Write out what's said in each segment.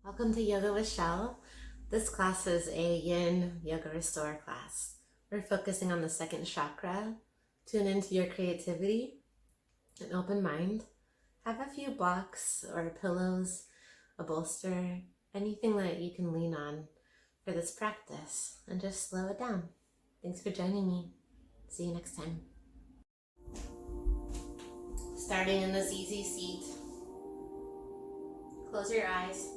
Welcome to Yoga with Shell. This class is a Yin Yoga Restore class. We're focusing on the second chakra. Tune into your creativity, an open mind. Have a few blocks or pillows, a bolster, anything that you can lean on for this practice, and just slow it down. Thanks for joining me. See you next time. Starting in this easy seat. Close your eyes.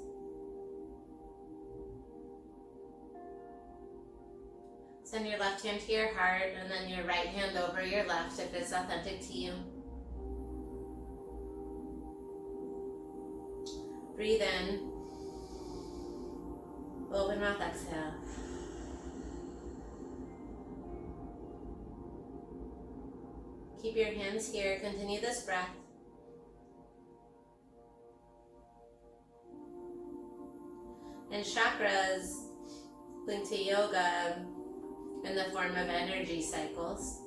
Send your left hand to your heart and then your right hand over your left if it's authentic to you. Breathe in. Open mouth, exhale. Keep your hands here. Continue this breath. And chakras linked to yoga in the form of energy cycles.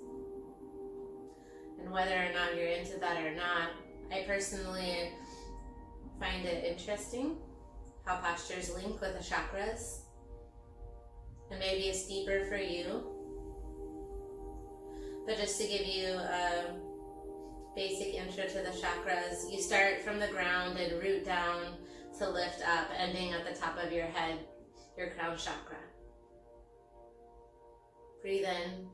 And whether or not you're into that or not, I personally find it interesting how postures link with the chakras. And maybe it's deeper for you. But just to give you a basic intro to the chakras, you start from the ground and root down to lift up, ending at the top of your head, your crown chakra. Breathe in.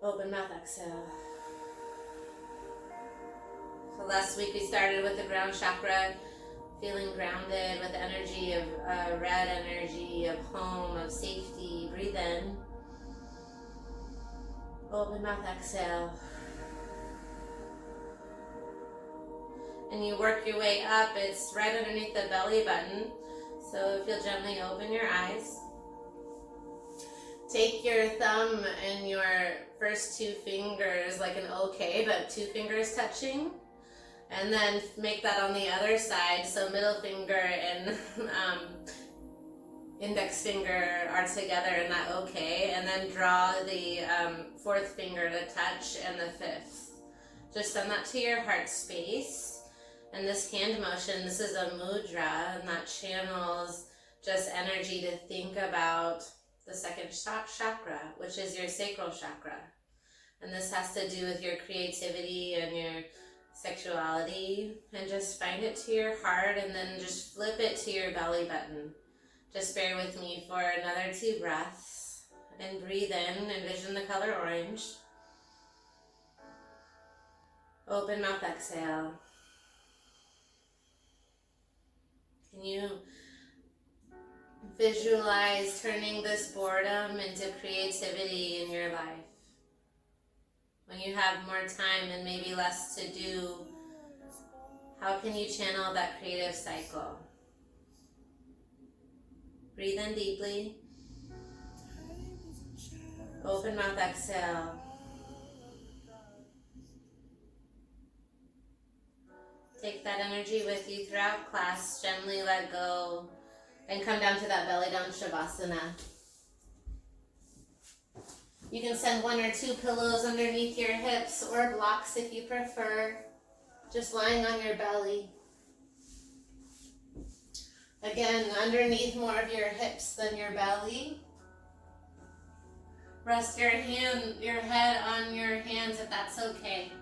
Open mouth, exhale. So last week we started with the ground chakra, feeling grounded with energy of red energy, of home, of safety. Breathe in. Open mouth, exhale. And you work your way up. It's right underneath the belly button. So if you'll gently open your eyes. Take your thumb and your first two fingers like an OK, but two fingers touching. And then make that on the other side. So middle finger and index finger are together in that OK. And then draw the fourth finger to touch and the fifth. Just send that to your heart space. And this hand motion, this is a mudra, and that channels just energy to think about the second chakra, which is your sacral chakra. And this has to do with your creativity and your sexuality. And just find it to your heart and then just flip it to your belly button. Just bear with me for another 2 breaths. And breathe in, envision the color orange. Open mouth, exhale. Can you visualize turning this boredom into creativity in your life? When you have more time and maybe less to do, how can you channel that creative cycle? Breathe in deeply. Open mouth, exhale. Take that energy with you throughout class. Gently let go and come down to that belly down shavasana. You can send 1 or 2 pillows underneath your hips or blocks if you prefer. Just lying on your belly. Again, underneath more of your hips than your belly. Rest your head on your hands if that's okay.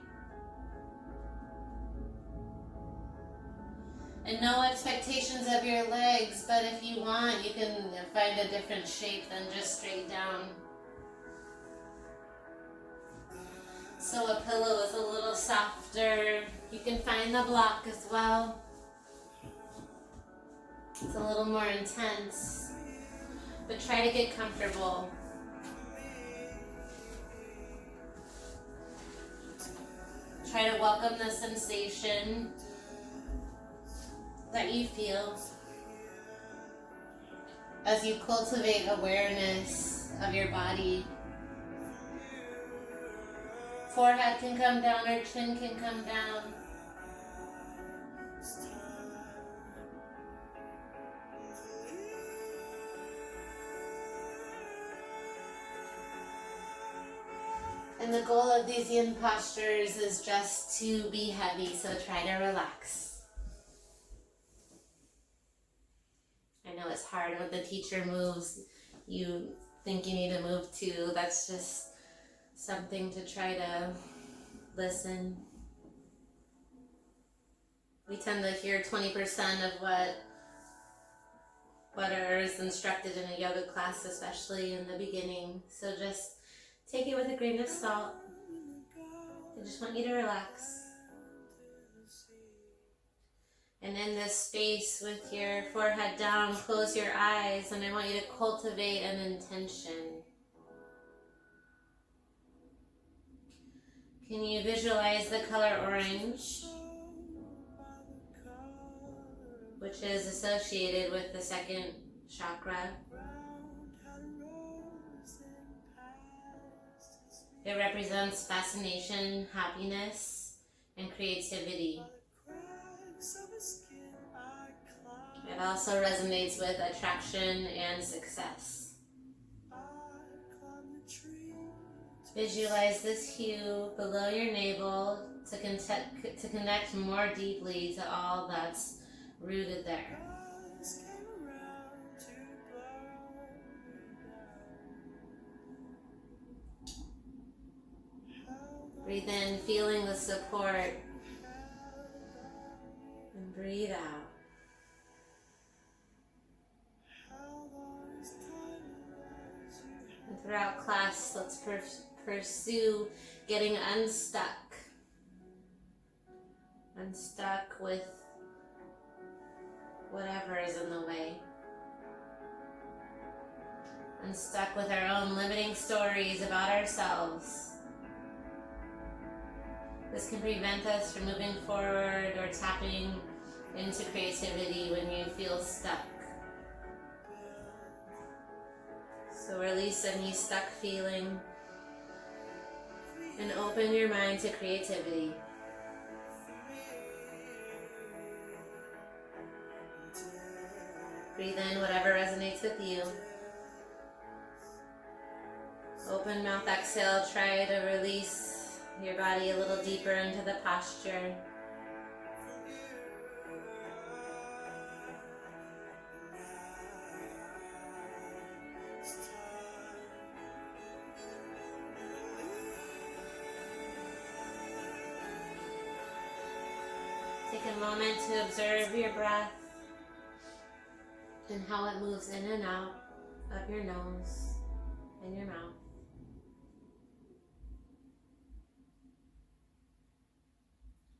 And no expectations of your legs, but if you want, you can find a different shape than just straight down. So a pillow is a little softer. You can find the block as well. It's a little more intense, but try to get comfortable. Try to welcome the sensation that you feel as you cultivate awareness of your body. Forehead can come down or chin can come down. And the goal of these yin postures is just to be heavy, so try to relax. as hard. When the teacher moves, you think you need to move too. That's just something to try to listen. We tend to hear 20% of what is instructed in a yoga class, especially in the beginning. So just take it with a grain of salt. I just want you to relax. And in this space with your forehead down, close your eyes, and I want you to cultivate an intention. Can you visualize the color orange, which is associated with the second chakra? It represents fascination, happiness, and creativity. It also resonates with attraction and success. Visualize this hue below your navel to connect more deeply to all that's rooted there. Breathe in, feeling the support, and breathe out. And throughout class, let's pursue getting unstuck. Unstuck with whatever is in the way. Unstuck with our own limiting stories about ourselves. This can prevent us from moving forward or tapping into creativity when you feel stuck. So release any stuck feeling and open your mind to creativity. Breathe in whatever resonates with you. Open mouth, exhale, try to release your body a little deeper into the posture. Take a moment to observe your breath and how it moves in and out of your nose and your mouth.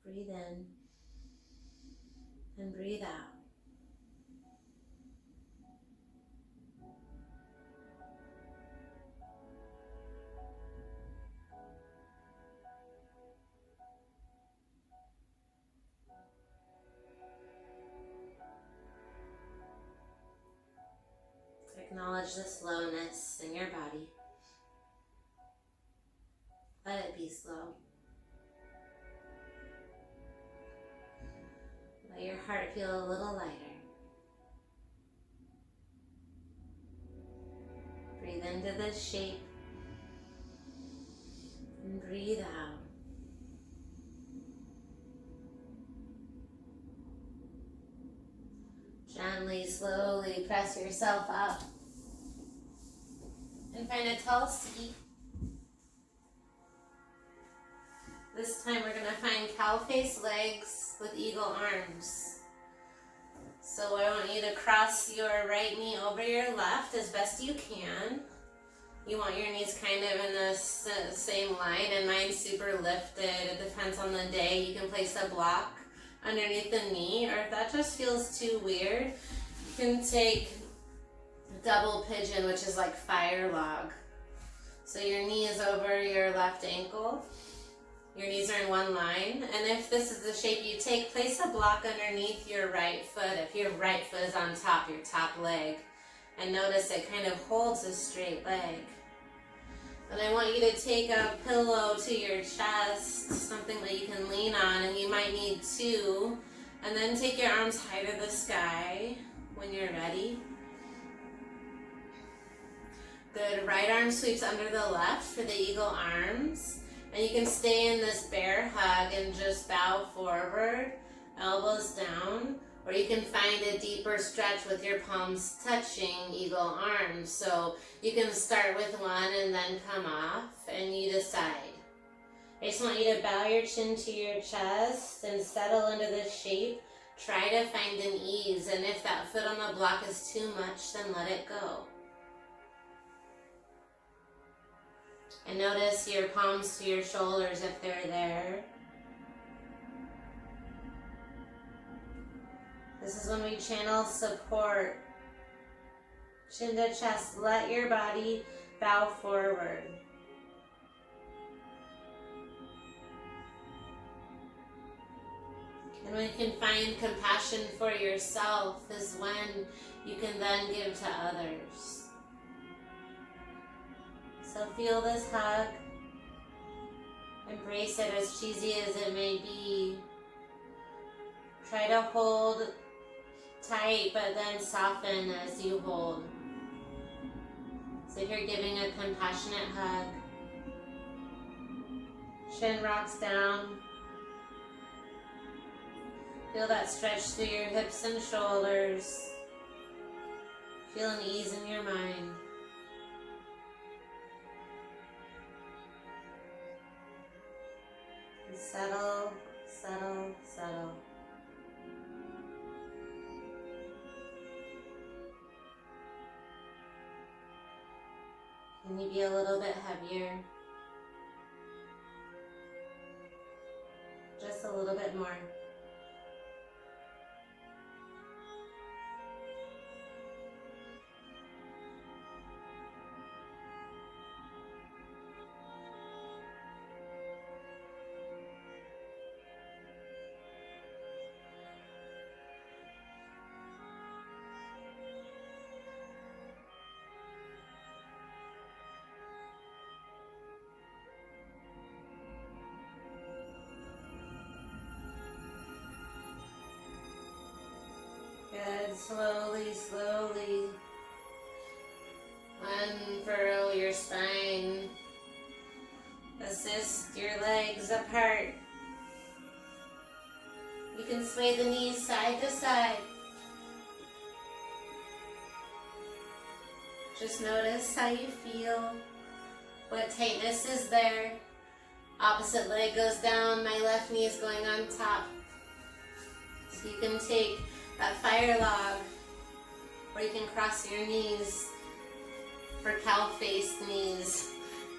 Breathe in and breathe out. Acknowledge the slowness in your body. Let it be slow. Let your heart feel a little lighter. Breathe into this shape and breathe out. Gently, slowly press yourself up and find a tall seat. This time we're going to find cow face legs with eagle arms. So I want you to cross your right knee over your left as best you can. You want your knees kind of in the same line, and mine's super lifted. It depends on the day. You can place a block underneath the knee, or if that just feels too weird, you can take double pigeon, which is like fire log. So your knee is over your left ankle. Your knees are in one line, and if this is the shape you take, place a block underneath your right foot. If your right foot is on top, your top leg, and notice it kind of holds a straight leg. And I want you to take a pillow to your chest, something that you can lean on, and you might need two, and then take your arms high to the sky when you're ready. Good. Right arm sweeps under the left for the eagle arms. And you can stay in this bear hug and just bow forward, elbows down, Or you can find a deeper stretch with your palms touching eagle arms. So you can start with one and then come off, and you decide. I just want you to bow your chin to your chest and settle into this shape. Try to find an ease, and if that foot on the block is too much, then let it go. And notice your palms to your shoulders if they're there. This is when we channel support. Chin to chest, let your body bow forward. And when you can find compassion for yourself is when you can then give to others. So feel this hug. Embrace it, as cheesy as it may be. Try to hold tight, but then soften as you hold. So if you're giving a compassionate hug, chin rocks down. Feel that stretch through your hips and shoulders. Feel an ease in your mind. And settle, settle, settle. Can you be a little bit heavier? Just a little bit more. Good. Slowly, slowly unfurl your spine. Assist your legs apart. You can sway the knees side to side. Just notice how you feel, what tightness is there. Opposite leg goes down, my left knee is going on top. So you can take that fire log, or you can cross your knees for cow-faced knees.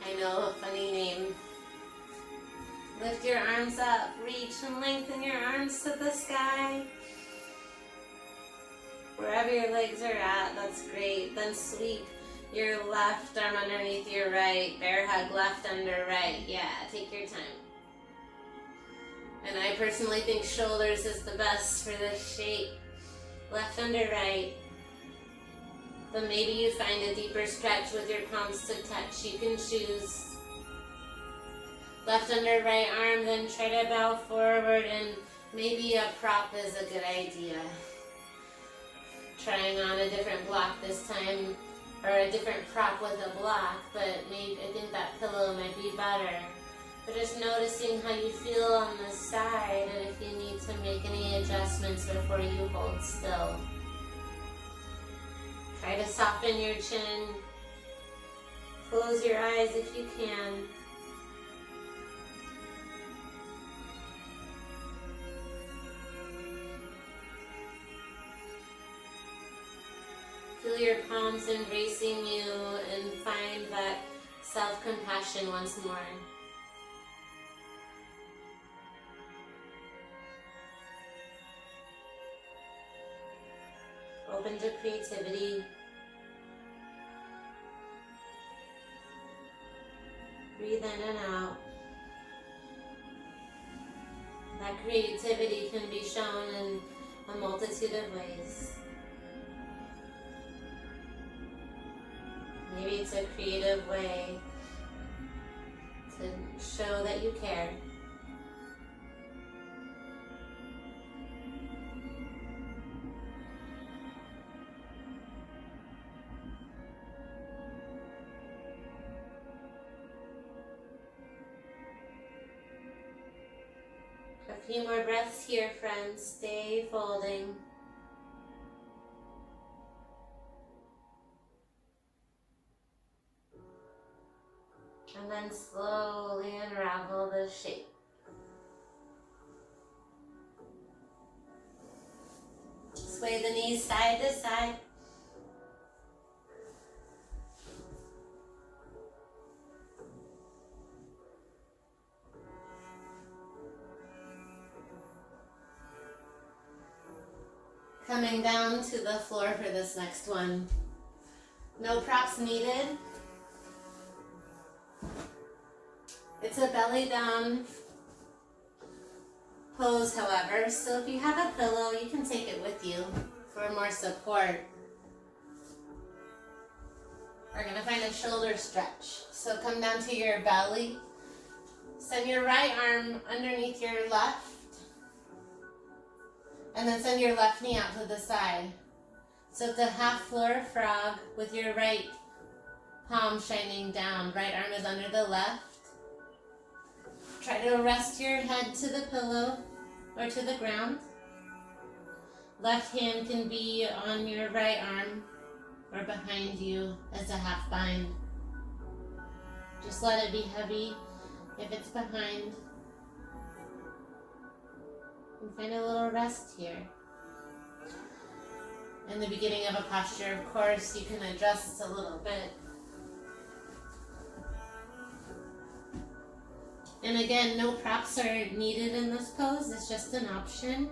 I know, a funny name. Lift your arms up, reach and lengthen your arms to the sky. Wherever your legs are at, that's great. Then sweep your left arm underneath your right. Bear hug, left under right. Yeah, take your time. And I personally think shoulders is the best for this shape. Left under right. But maybe you find a deeper stretch with your palms to touch. You can choose. Left under right arm, then try to bow forward, and maybe a prop is a good idea. Trying on a different block this time, or a different prop with a block, but maybe I think that pillow might be better. But just noticing how you feel on the side, and if you need to make any adjustments before you hold still. Try to soften your chin. Close your eyes if you can. Feel your palms embracing you and find that self-compassion once more. Open to creativity. Breathe in and out. That creativity can be shown in a multitude of ways. Maybe it's a creative way to show that you care. A few more breaths here, friends. Stay folding. And then slowly unravel the shape. Sway the knees side to side. Coming down to the floor for this next one. No props needed. It's a belly down pose, however, so if you have a pillow, you can take it with you for more support. We're gonna find a shoulder stretch. So come down to your belly. Send your right arm underneath your left. And then send your left knee out to the side. So it's a half floor frog with your right palm shining down. Right arm is under the left. Try to rest your head to the pillow or to the ground. Left hand can be on your right arm or behind you as a half bind. Just let it be heavy if it's behind. And find a little rest here. In the beginning of a posture, of course, you can adjust a little bit. And again, no props are needed in this pose. It's just an option.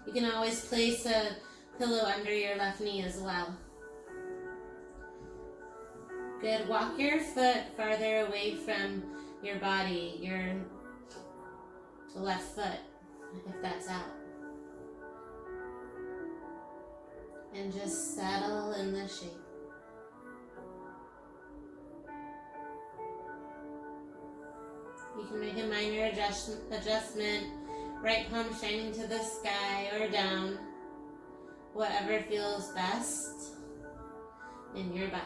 You can always place a pillow under your left knee as well. Good. Walk your foot farther away from your body, your left foot, if that's out. And just settle in the shape. You can make a minor adjustment, right palm shining to the sky or down, whatever feels best in your body.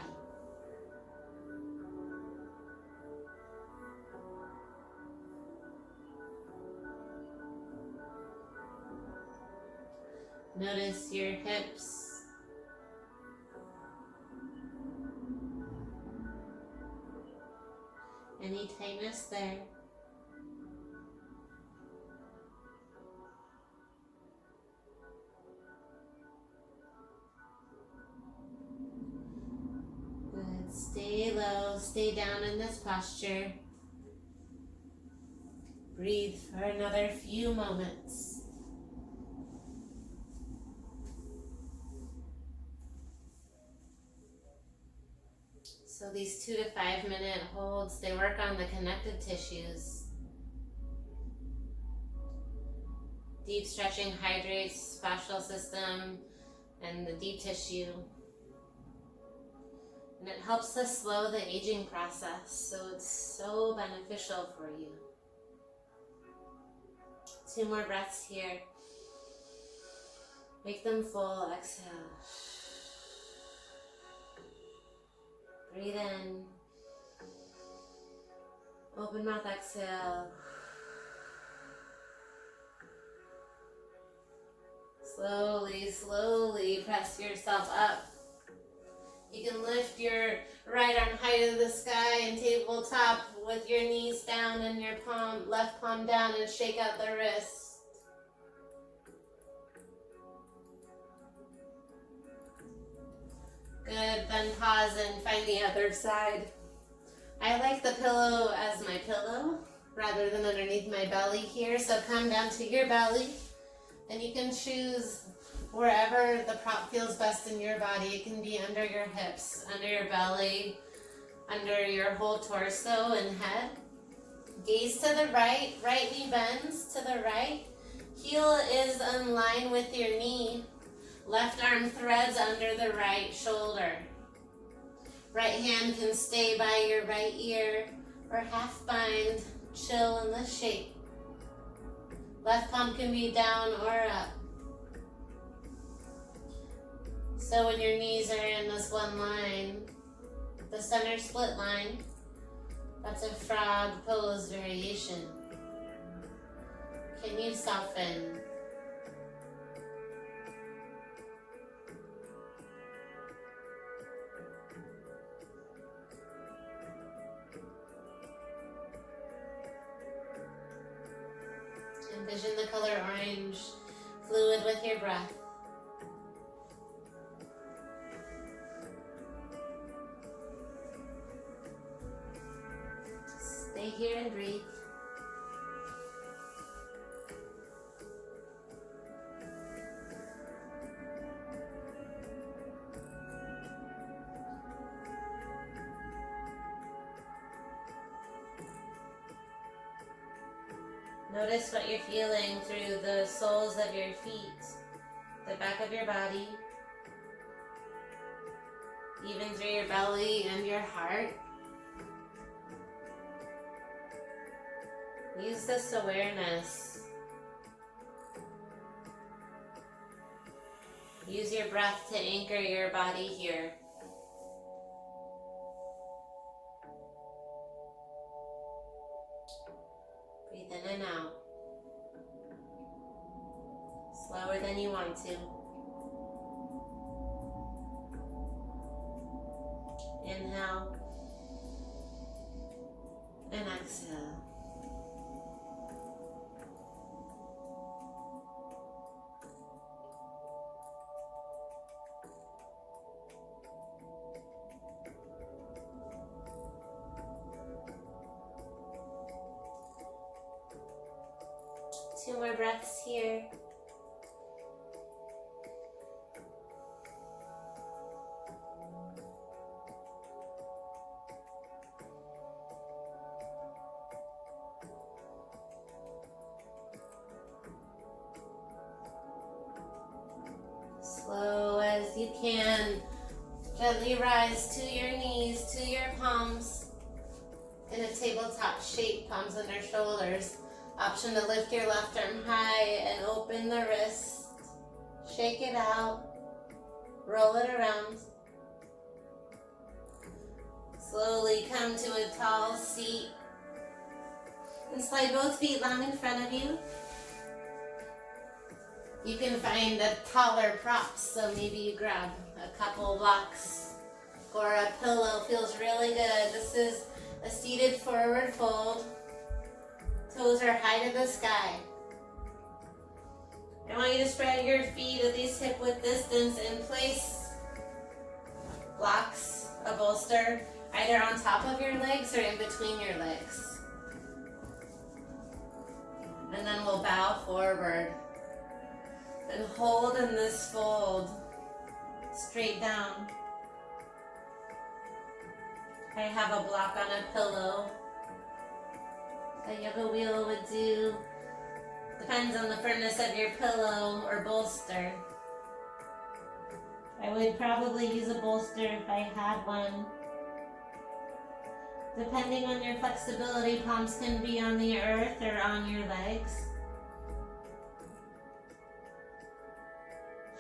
Notice your hips. Any tightness there. Good. Stay low, stay down in this posture. Breathe for another few moments. So these 2 to 5 minute holds, they work on the connective tissues. Deep stretching hydrates fascial system and the deep tissue. And it helps to slow the aging process, so it's so beneficial for you. 2 more breaths here. Make them full, exhale. Breathe in. Open mouth, exhale. Slowly, slowly press yourself up. You can lift your right arm high to the sky and tabletop with your knees down and your left palm down and shake out the wrist. Good, then pause and find the other side. I like the pillow as my pillow rather than underneath my belly here, so come down to your belly and you can choose wherever the prop feels best in your body. It can be under your hips, under your belly, under your whole torso and head. Gaze to the right, right knee bends to the right. Heel is in line with your knee. Left arm threads under the right shoulder. Right hand can stay by your right ear or half bind, chill in the shape. Left palm can be down or up. So when your knees are in this one line, the center split line, that's a frog pose variation. Can you soften? Envision the color orange, fluid with your breath. Stay here and breathe. Notice what you're feeling through the soles of your feet, the back of your body, even through your belly and your heart. Use this awareness. Use your breath to anchor your body here. Breathe in and out. Slower than you want to. Inhale and exhale. Two more breaths here. Slow as you can. Gently rise to your knees, to your palms. In a tabletop shape, palms under shoulders. Option to lift your left arm high and open the wrist. Shake it out. Roll it around. Slowly come to a tall seat. And slide both feet long in front of you. You can find a taller props, so maybe you grab a couple blocks or a pillow. Feels really good. This is a seated forward fold. Toes are high to the sky. I want you to spread your feet at least hip width distance and place blocks, a bolster, either on top of your legs or in between your legs. And then we'll bow forward. And hold in this fold, straight down. I have a block on a pillow. A yoga wheel would do. Depends on the firmness of your pillow or bolster. I would probably use a bolster if I had one. Depending on your flexibility, palms can be on the earth or on your legs.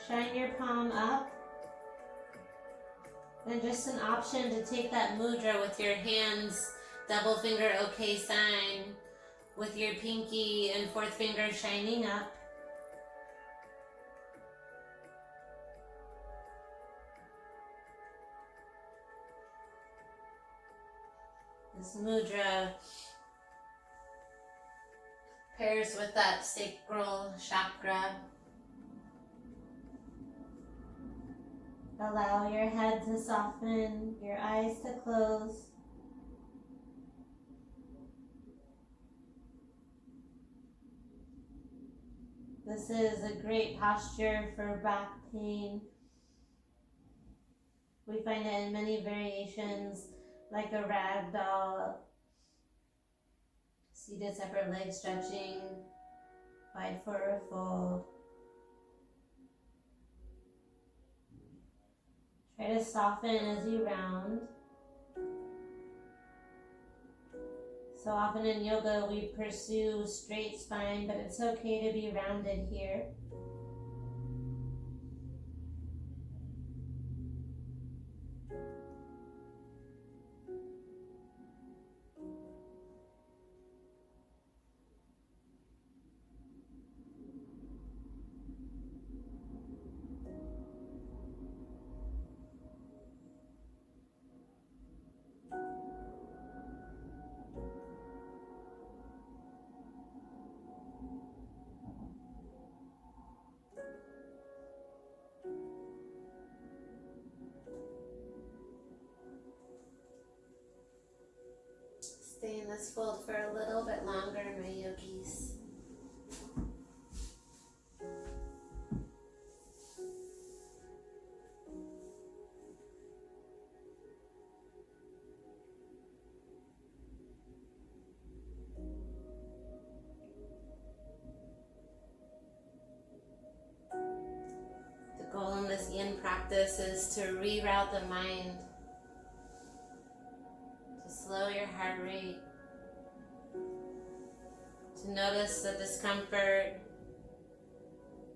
Shine your palm up. And just an option to take that mudra with your hands, double finger OK sign, with your pinky and fourth finger shining up. This mudra pairs with that sacral chakra. Allow your head to soften, your eyes to close. This is a great posture for back pain. We find it in many variations, like a rag doll. Seated separate leg stretching, wide forward fold. Try to soften as you round. So often in yoga we pursue straight spine, but it's okay to be rounded here. this fold for a little bit longer, my yogis. The goal in this yin practice is to reroute the mind, to slow your heart rate, to notice the discomfort,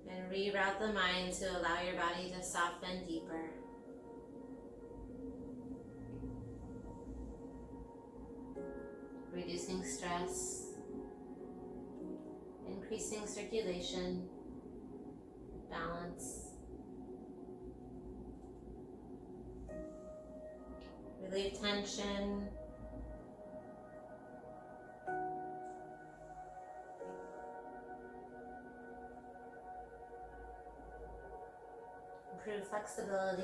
and reroute the mind to allow your body to soften deeper. Reducing stress, increasing circulation, balance. Relieve tension. Improve flexibility.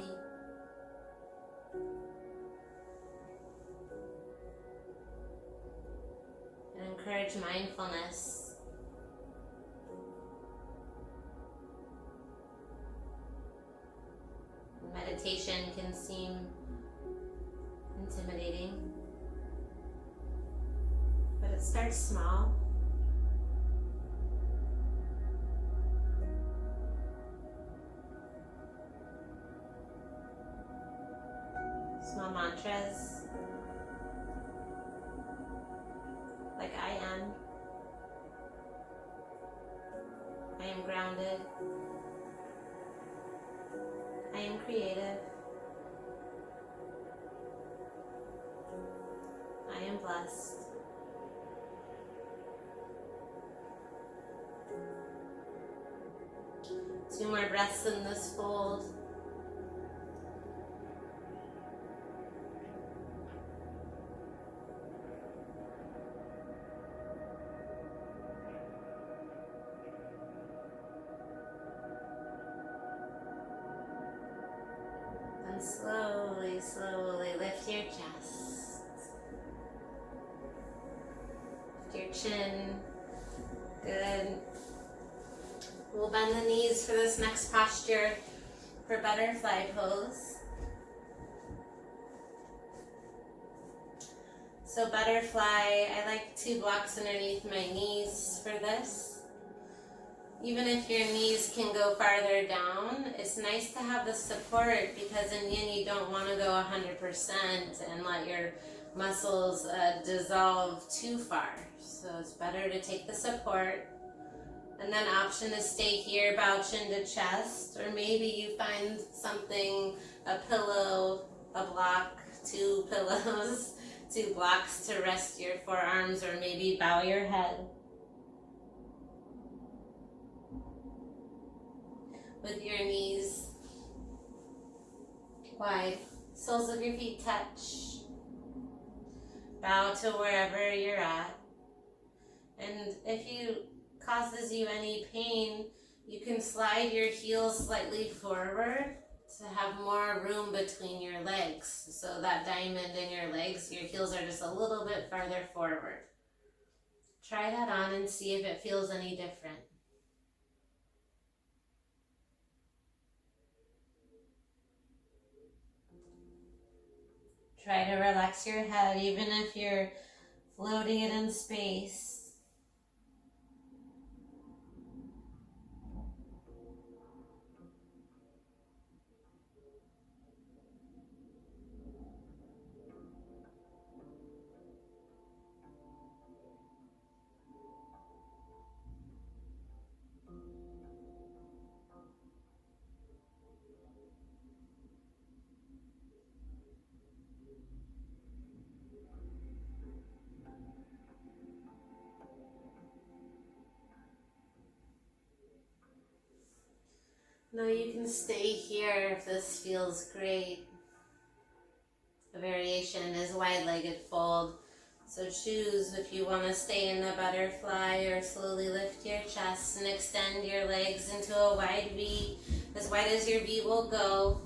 And encourage mindfulness. Meditation can seem intimidating, but it starts small. Small mantras like I am grounded, I am creative, I am blessed. Two more breaths in this fold. And slowly, slowly lift your chest. Lift your chin. Good. We'll bend the knees for this next posture for butterfly pose. So butterfly, I like 2 blocks underneath my knees for this. Even if your knees can go farther down, it's nice to have the support because in yin you don't want to go 100% and let your muscles dissolve too far. So it's better to take the support. And then option to stay here, bow chin to chest, or maybe you find something, a pillow, a block, 2 pillows, 2 blocks to rest your forearms, or maybe bow your head. With your knees wide, soles of your feet touch. Bow to wherever you're at. And if it causes you any pain, you can slide your heels slightly forward to have more room between your legs. So that diamond in your legs, your heels are just a little bit farther forward. Try that on and see if it feels any different. Try to relax your head even if you're floating it in space. Now you can stay here if this feels great. A variation is wide-legged fold. So choose if you want to stay in the butterfly or slowly lift your chest and extend your legs into a wide V, as wide as your V will go.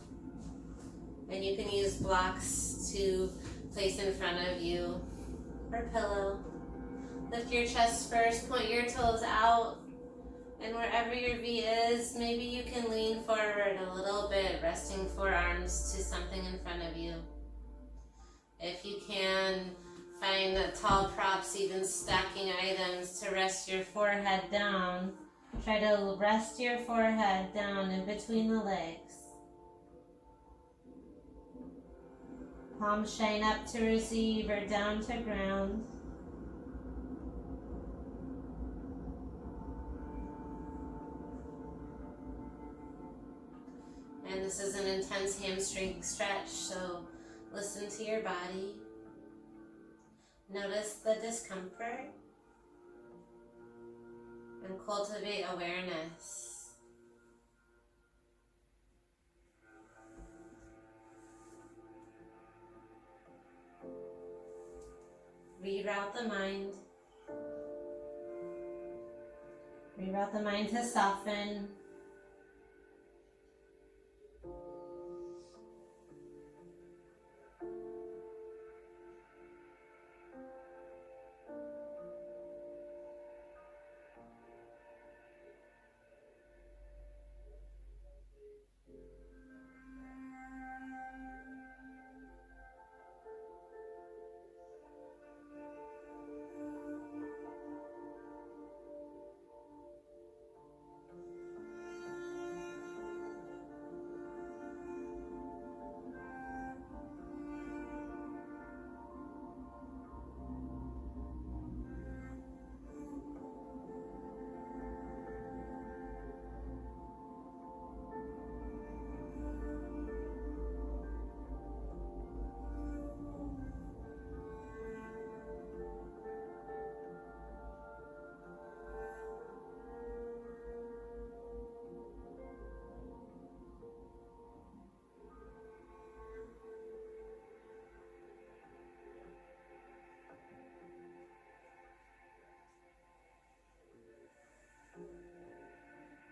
And you can use blocks to place in front of you. or pillow. Lift your chest first, point your toes out, and wherever your V is, maybe you can lean forward a little bit, resting forearms to something in front of you. If you can, find tall props, even stacking items to rest your forehead down. Try to rest your forehead down in between the legs. Palms shine up to receive or down to ground. And this is an intense hamstring stretch, so listen to your body. Notice the discomfort and cultivate awareness. Reroute the mind. Reroute the mind to soften.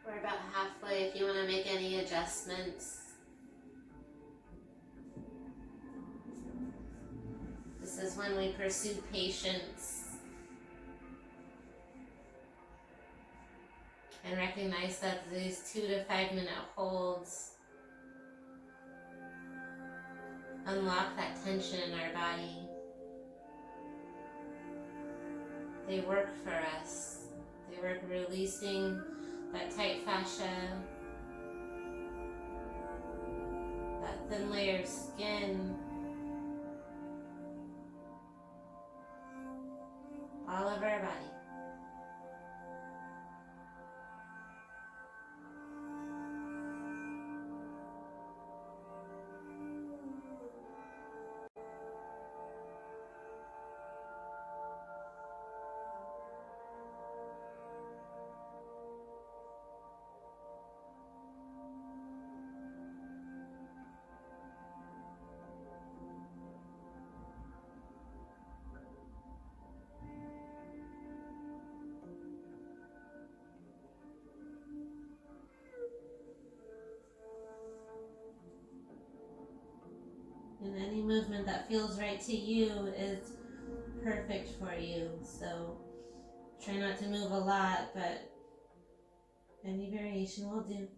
We're about halfway if you want to make any adjustments. This is when we pursue patience and recognize that these 2 to 5 minute holds unlock that tension in our body. They work for us. They work releasing that tight fascia, that thin layer of skin, all over our body. And any movement that feels right to you is perfect for you. So try not to move a lot, but any variation will do.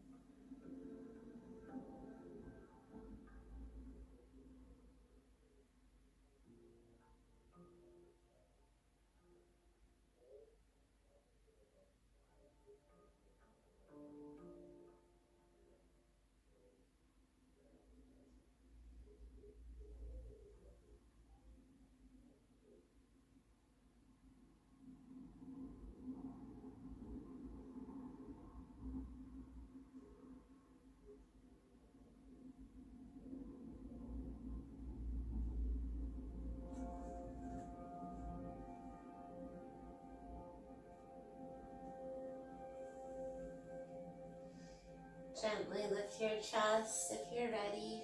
Gently lift your chest if you're ready.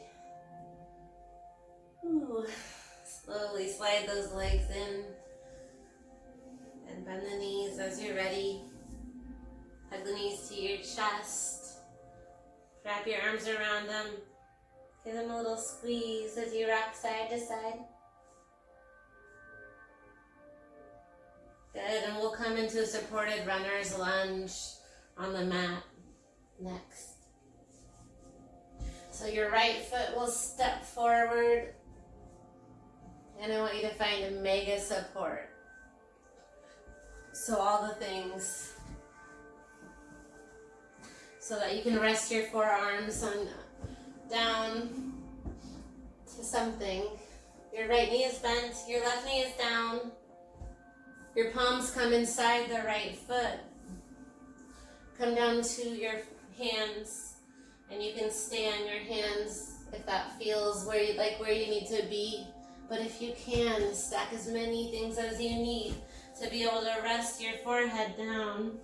Ooh. Slowly slide those legs in and bend the knees as you're ready. Hug the knees to your chest. Wrap your arms around them. Give them a little squeeze as you rock side to side. Good, and we'll come into a supported runner's lunge on the mat next. So your right foot will step forward, and I want you to find a mega support. So all the things. So that you can rest your forearms on down to something. Your right knee is bent, your left knee is down. Your palms come inside the right foot. Come down to your hands, and you can stay on your hands if that feels where you need to be. But if you can, stack as many things as you need to be able to rest your forehead down.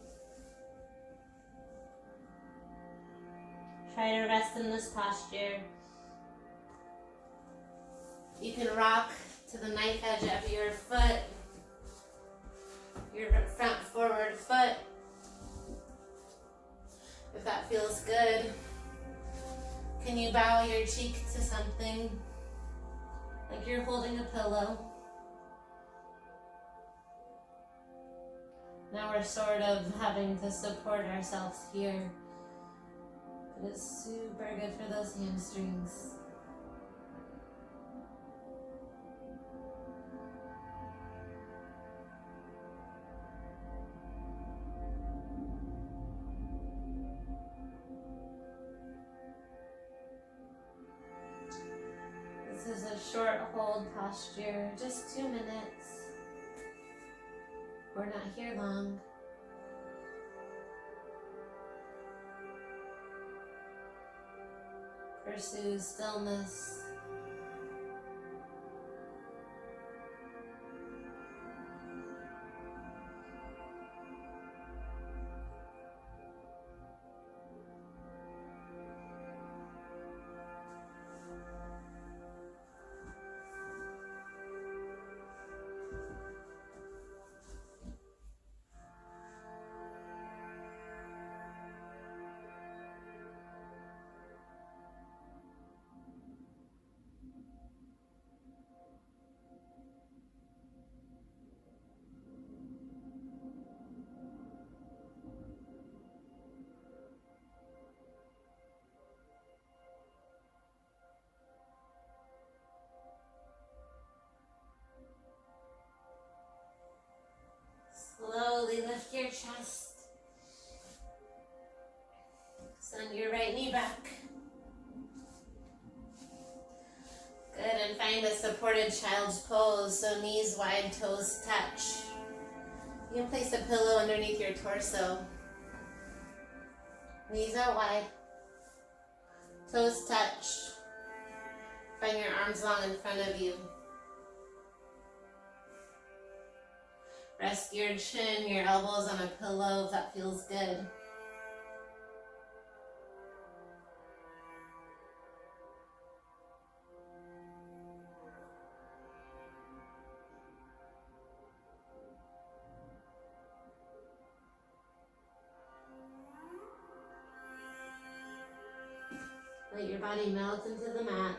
Try to rest in this posture. You can rock to the knife edge of your foot, your front forward foot, if that feels good. Can you bow your cheek to something, like you're holding a pillow? Now we're sort of having to support ourselves here, but it's super good for those hamstrings. This is a short hold posture, just 2 minutes. We're not here long. Pursue stillness. Slowly lift your chest. Send your right knee back. Good, and find a supported child's pose, so knees wide, toes touch. You can place a pillow underneath your torso. Knees out wide. Toes touch. Find your arms long in front of you. Rest your chin, your elbows on a pillow if that feels good. Let your body melt into the mat.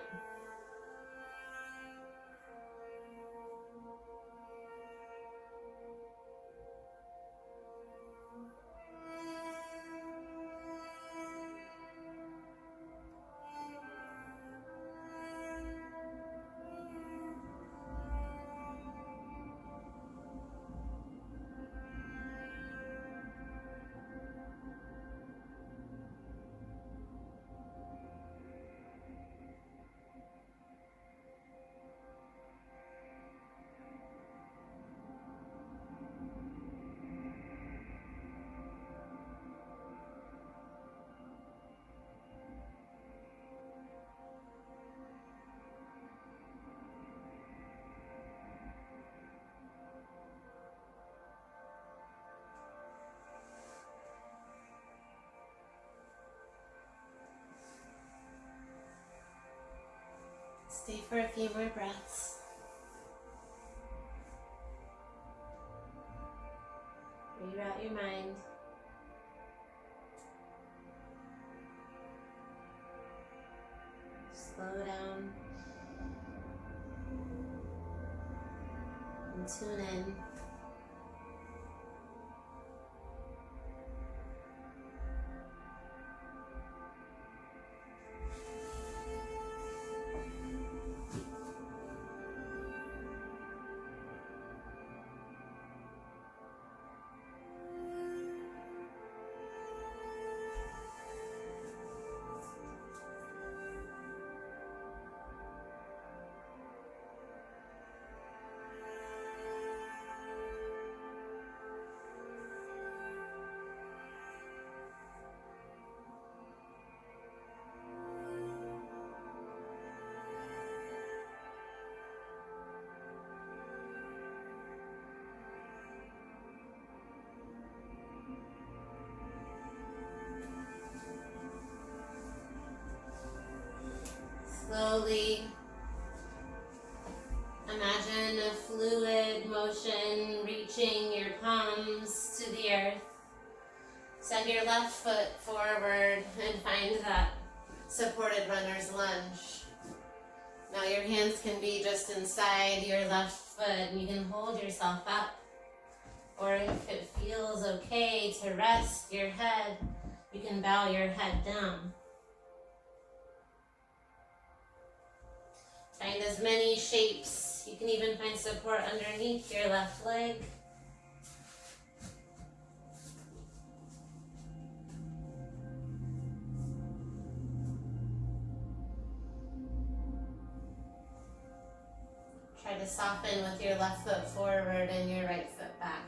Stay for a few more breaths. Reroute your mind. Slow down. And tune in. Slowly imagine a fluid motion reaching your palms to the earth. Send your left foot forward and find that supported runner's lunge. Now your hands can be just inside your left foot and you can hold yourself up. Or if it feels okay to rest your head, you can bow your head down. Find as many shapes. You can even find support underneath your left leg. Try to soften with your left foot forward and your right foot back.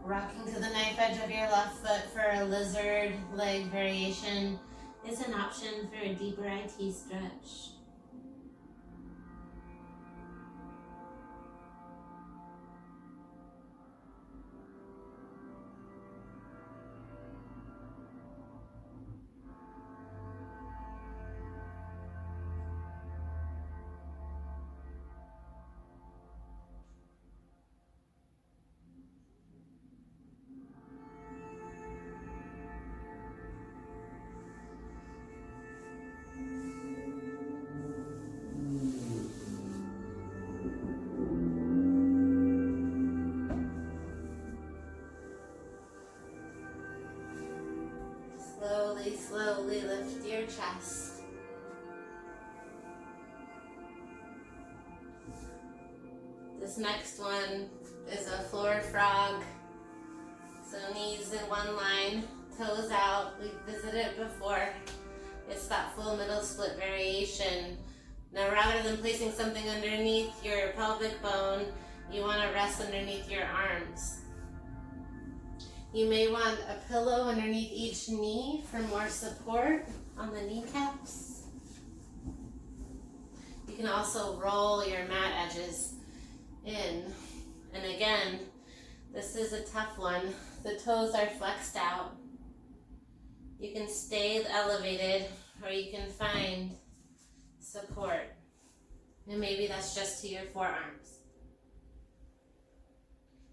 Rocking to the knife edge of your left foot for a lizard leg variation is an option for a deeper IT stretch. Slowly lift your chest. This next one is a floor frog. So knees in one line, toes out. We visited it before. It's that full middle split variation. Now rather than placing something underneath your pelvic bone, you want to rest underneath your arms. You may want a pillow underneath each knee for more support on the kneecaps. You can also roll your mat edges in. And again, this is a tough one. The toes are flexed out. You can stay elevated or you can find support. And maybe that's just to your forearms.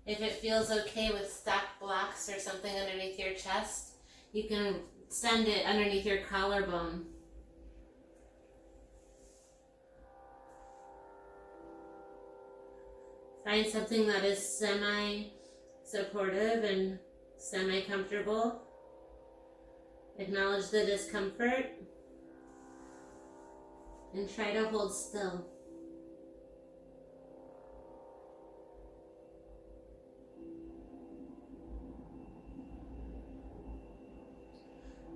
If it feels okay with stacked blocks or something underneath your chest, you can send it underneath your collarbone. Find something that is semi-supportive and semi-comfortable. Acknowledge the discomfort and try to hold still.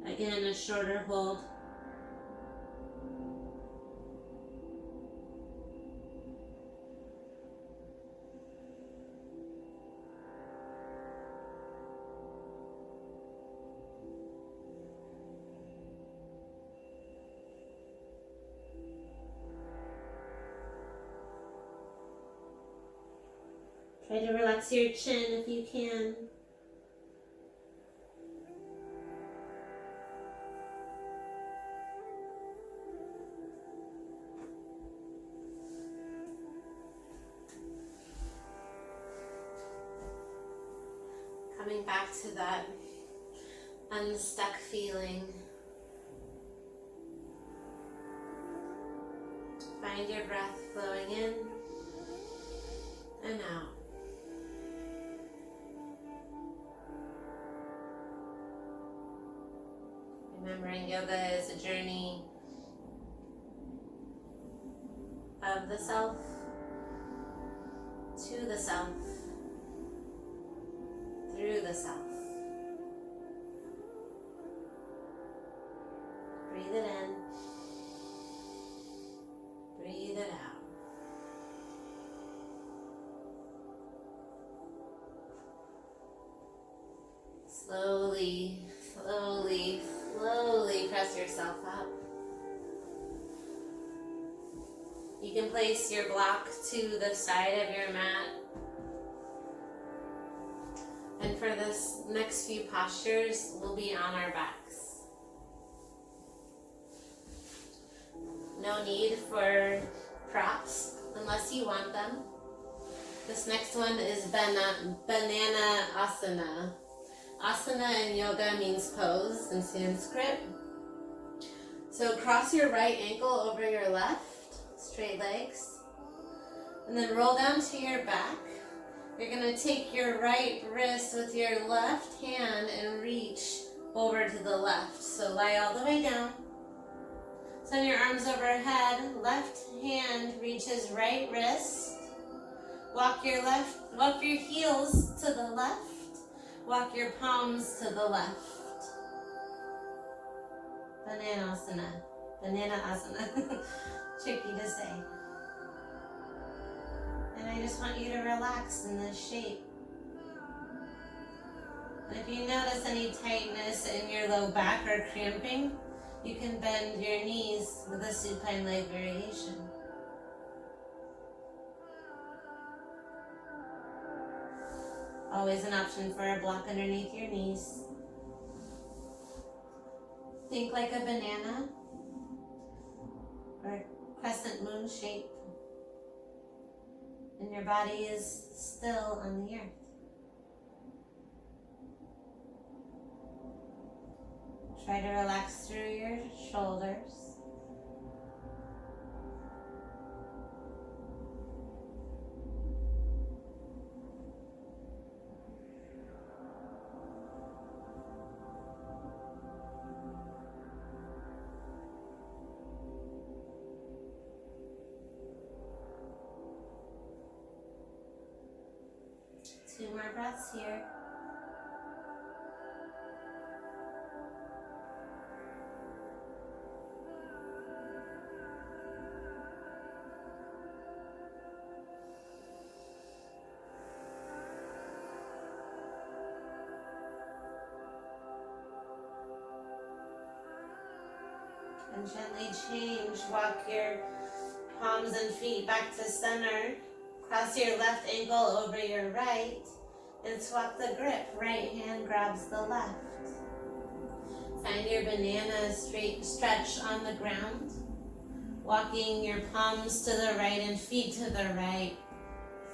Again, a shorter hold. Try to relax your chin if you can. Coming back to that unstuck feeling. Find your breath flowing in and out. Remembering yoga is a journey of the self to the self, through the self. Breathe it in, breathe it out. Slowly, slowly, slowly press yourself up. You can place your block to the side of your mat. And for this next few postures, we'll be on our backs. No need for props unless you want them. This next one is banana asana. Asana in yoga means pose in Sanskrit. So cross your right ankle over your left, straight legs, and then roll down to your back. You're going to take your right wrist with your left hand and reach over to the left. So lie all the way down. Send your arms overhead. Left hand reaches right wrist. Walk your heels to the left. Walk your palms to the left. Banana asana. Tricky to say. And I just want you to relax in this shape. And if you notice any tightness in your low back or cramping, you can bend your knees with a supine leg variation. Always an option for a block underneath your knees. Think like a banana or a crescent moon shape. And your body is still on the earth. Try to relax through your shoulders. Two more breaths here. And gently change. Walk your palms and feet back to center. Cross your left ankle over your right and swap the grip. Right hand grabs the left. Find your banana straight stretch on the ground. Walking your palms to the right and feet to the right.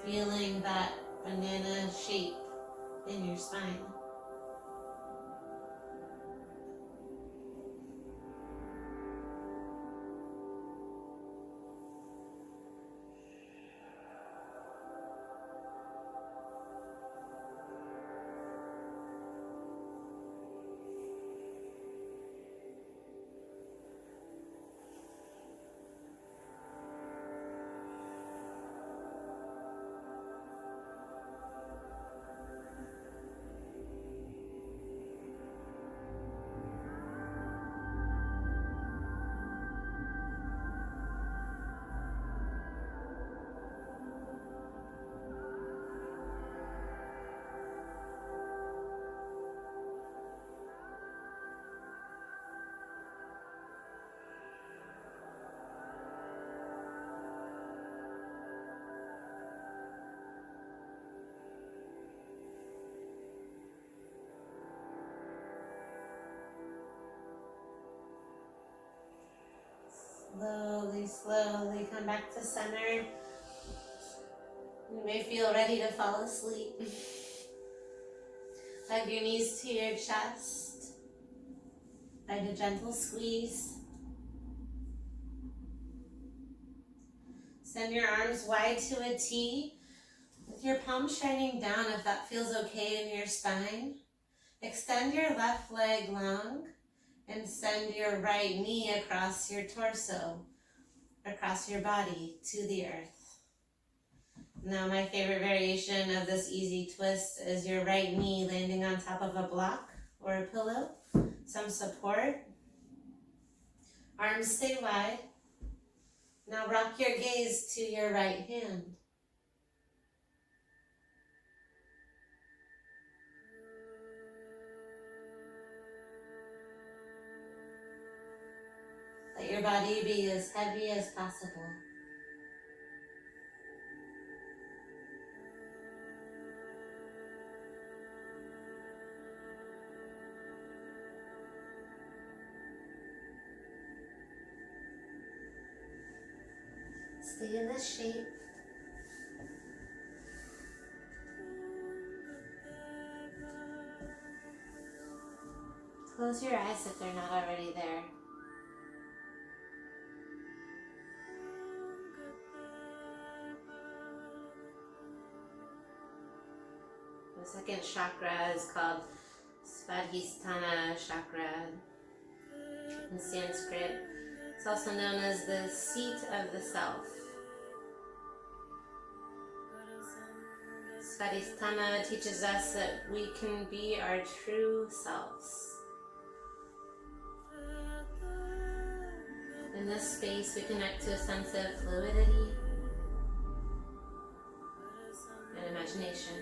Feeling that banana shape in your spine. Slowly come back to center. You may feel ready to fall asleep. Hug your knees to your chest. Find a gentle squeeze. Send your arms wide to a T with your palms shining down if that feels okay in your spine. Extend your left leg long and send your right knee across your torso, across your body to the earth. Now my favorite variation of this easy twist is your right knee landing on top of a block or a pillow, some support. Arms stay wide. Now rock your gaze to your right hand. Let your body be as heavy as possible. Stay in this shape. Close your eyes if they're not already there. The second chakra is called Svadhisthana chakra in Sanskrit. It's also known as the seat of the self. Svadhisthana teaches us that we can be our true selves. In this space, we connect to a sense of fluidity and imagination.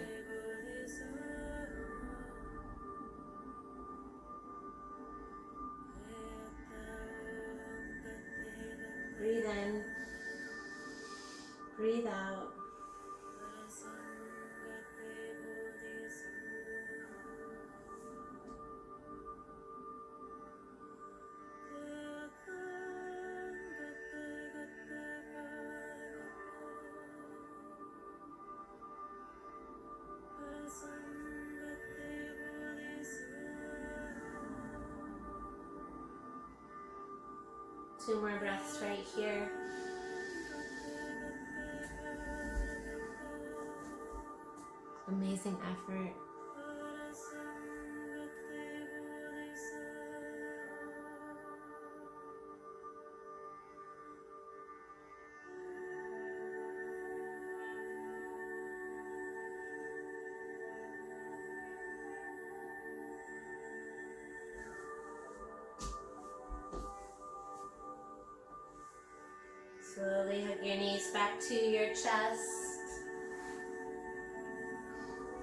Breathe in, breathe out. Two more breaths right here. Amazing effort. Slowly hug your knees back to your chest.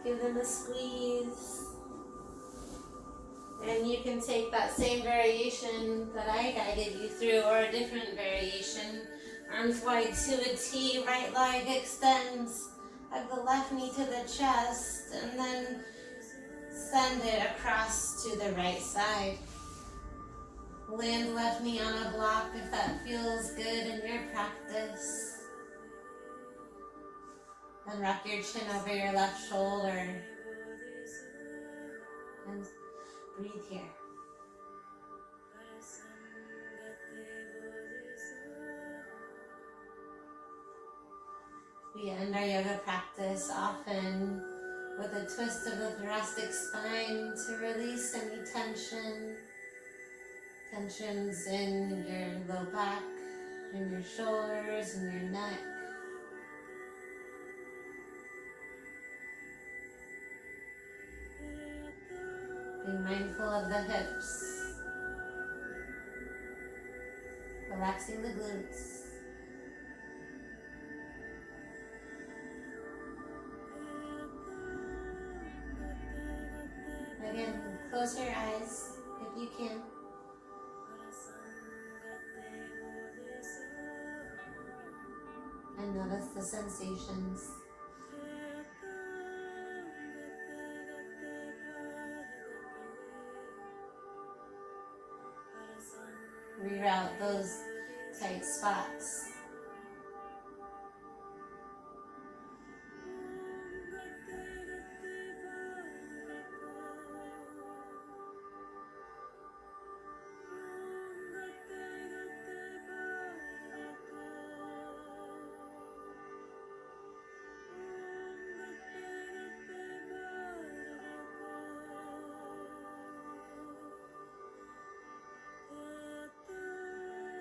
Give them a squeeze. And you can take that same variation that I guided you through, or a different variation. Arms wide to a T, right leg extends. Hug the left knee to the chest, and then send it across to the right side. Land left knee on a block if that feels good in your practice. Then rock your chin over your left shoulder. And breathe here. We end our yoga practice often with a twist of the thoracic spine to release any tension. Tensions in your low back, in your shoulders, in your neck. Being mindful of the hips. Relaxing the glutes. Again, close your eyes if you can. And notice the sensations. Reroute those tight spots.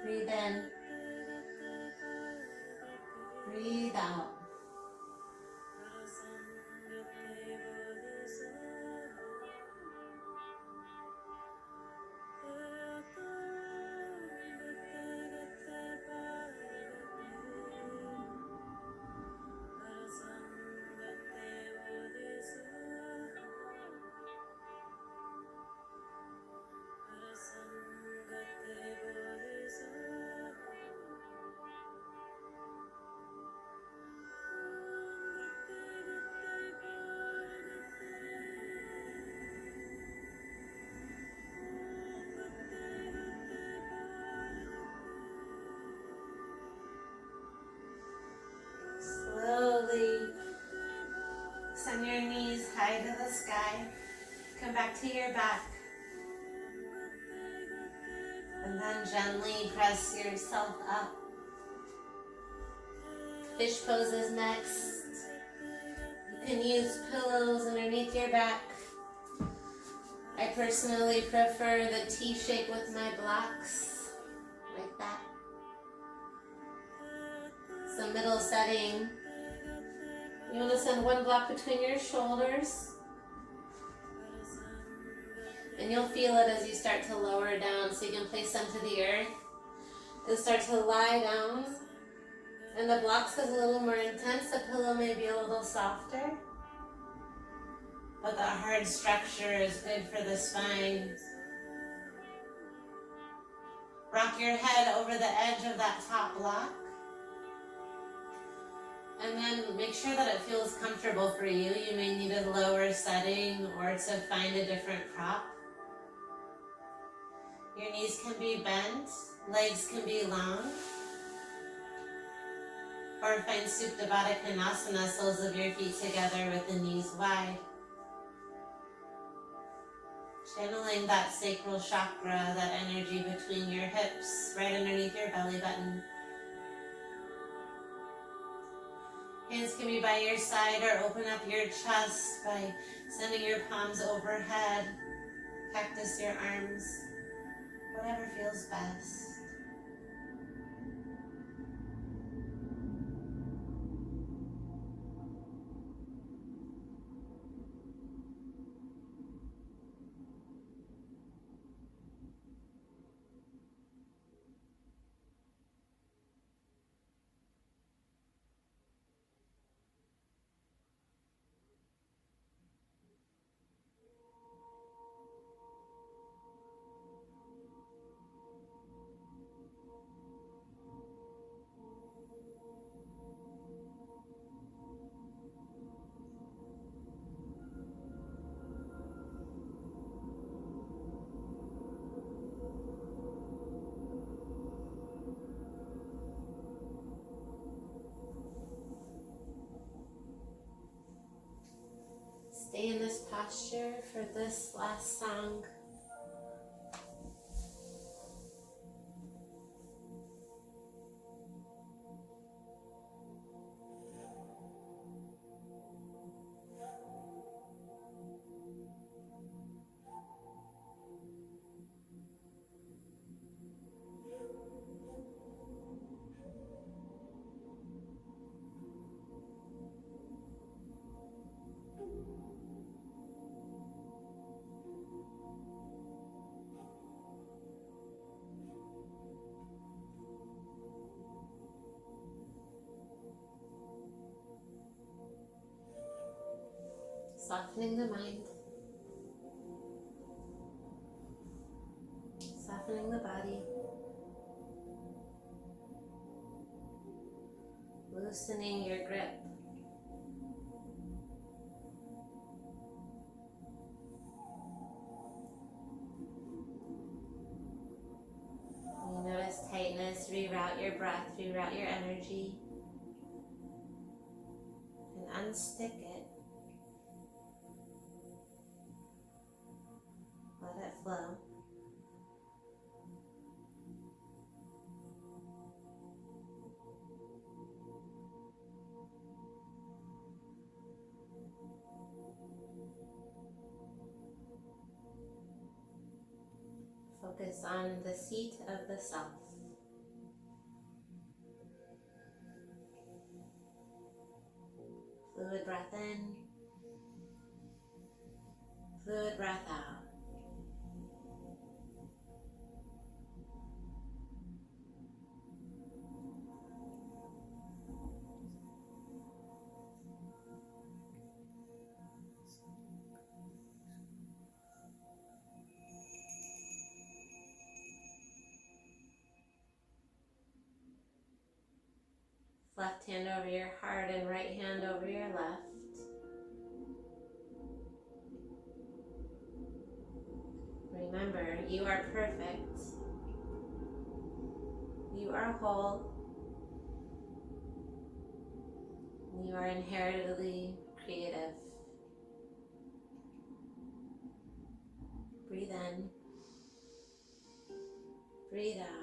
Breathe in. Breathe out. to the sky. Come back to your back. And then gently press yourself up. Fish pose is next. You can use pillows underneath your back. I personally prefer the T shape with my blocks, like that. It's a middle setting. You want to send one block between your shoulders. And you'll feel it as you start to lower down, so you can place them to the earth. You'll start to lie down. And the blocks is a little more intense, the pillow may be a little softer. But the hard structure is good for the spine. Rock your head over the edge of that top block. And then make sure that it feels comfortable for you. You may need a lower setting or to find a different prop. Your knees can be bent, legs can be long. Or find Supta Baddha Konasana, soles of your feet together with the knees wide. Channeling that sacral chakra, that energy between your hips, right underneath your belly button. Hands can be by your side or open up your chest by sending your palms overhead. Cactus your arms, whatever feels best. Stay in this posture for this last song. Softening the mind, softening the body, loosening your grip. You notice tightness, reroute your breath, reroute your energy, and unstick it. Let it flow. Focus on the seat of the self. Fluid breath in, fluid breath out. Left hand over your heart and right hand over your left. Remember, you are perfect. You are whole. You are inheritedly creative. Breathe in. Breathe out.